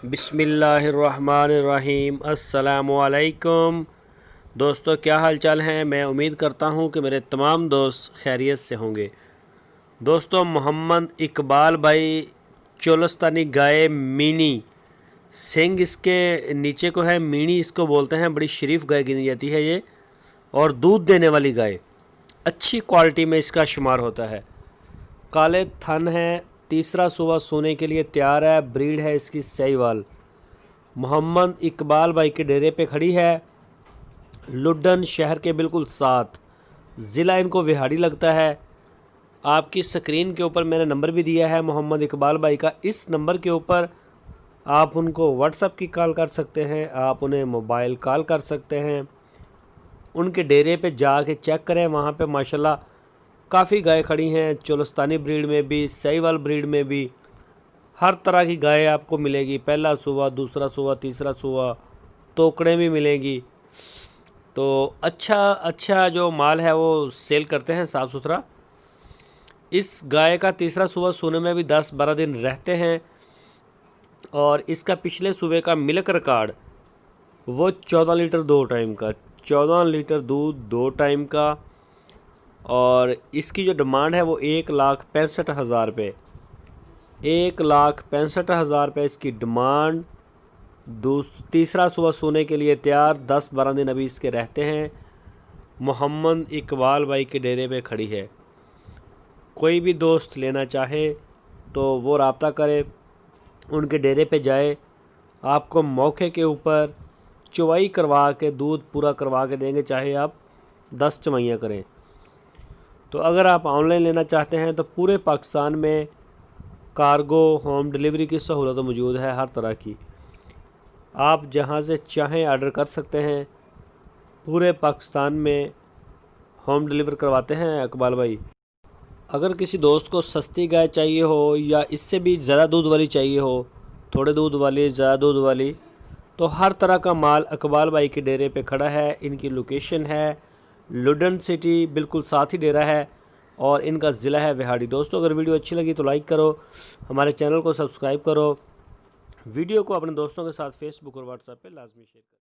बिस्मिल्लाहिर्रहमानिर्रहीम। अस्सलामुअलैकुम दोस्तों, क्या हाल चाल हैं। मैं उम्मीद करता हूं कि मेरे तमाम दोस्त खैरियत से होंगे। दोस्तों, मोहम्मद इकबाल भाई चोलस्तानी गाय मीनी सिंग इसके नीचे को है, मीनी इसको बोलते हैं। बड़ी शरीफ गाय गिनी जाती है ये, और दूध देने वाली गाय, अच्छी क्वालिटी में इसका शुमार होता है। काले थन है, तीसरा सुबह सोने के लिए तैयार है। ब्रीड है इसकी साहिवाल। मोहम्मद इकबाल भाई के डेरे पे खड़ी है, लुड्डन शहर के बिल्कुल साथ। ज़िला इनको विहाड़ी लगता है। आपकी स्क्रीन के ऊपर मैंने नंबर भी दिया है मोहम्मद इकबाल भाई का। इस नंबर के ऊपर आप उनको व्हाट्सएप की कॉल कर सकते हैं, आप उन्हें मोबाइल कॉल कर सकते हैं। उनके डेरे पे जाके चेक करें, वहाँ पे माशाल्लाह काफ़ी गाय खड़ी हैं, चोलस्तानी ब्रीड में भी, साहिवाल ब्रीड में भी। हर तरह की गाय आपको मिलेगी। पहला सुबह, दूसरा सुबह, तीसरा सुबह, तोकड़े भी मिलेंगी। तो अच्छा जो माल है वो सेल करते हैं, साफ़ सुथरा। इस गाय का तीसरा सुबह सोने में भी 10-12 दिन रहते हैं। और इसका पिछले सुबह का मिल्क रिकॉर्ड वो 14 लीटर 2 टाइम का, 14 लीटर दूध 2 टाइम का। और इसकी जो डिमांड है वो 1,65,000 रुपये, 1,65,000 रुपये इसकी डिमांड। तीसरा सुबह सोने के लिए तैयार, 10-12 दिन अभी इसके रहते हैं। मोहम्मद इकबाल भाई के डेरे पे खड़ी है। कोई भी दोस्त लेना चाहे तो वो रब्ता करे, उनके डेरे पे जाए। आपको मौके के ऊपर चवाई करवा के, दूध पूरा करवा के देंगे, चाहे आप 10 चवाइयाँ करें। तो अगर आप ऑनलाइन लेना चाहते हैं तो पूरे पाकिस्तान में कार्गो होम डिलीवरी की सहूलत मौजूद है, हर तरह की। आप जहां से चाहें ऑर्डर कर सकते हैं। पूरे पाकिस्तान में होम डिलीवर करवाते हैं इकबाल भाई। अगर किसी दोस्त को सस्ती गाय चाहिए हो या इससे भी ज़्यादा दूध वाली चाहिए हो, थोड़े दूध वाली, ज़्यादा दूध वाली, तो हर तरह का माल इकबाल भाई के डेरे पे खड़ा है। इनकी लोकेशन है लुडन सिटी, बिल्कुल साथ ही डेरा है, और इनका ज़िला है विहाड़ी। दोस्तों, अगर वीडियो अच्छी लगी तो लाइक करो, हमारे चैनल को सब्सक्राइब करो, वीडियो को अपने दोस्तों के साथ फेसबुक और व्हाट्सएप पे लाजमी शेयर करो।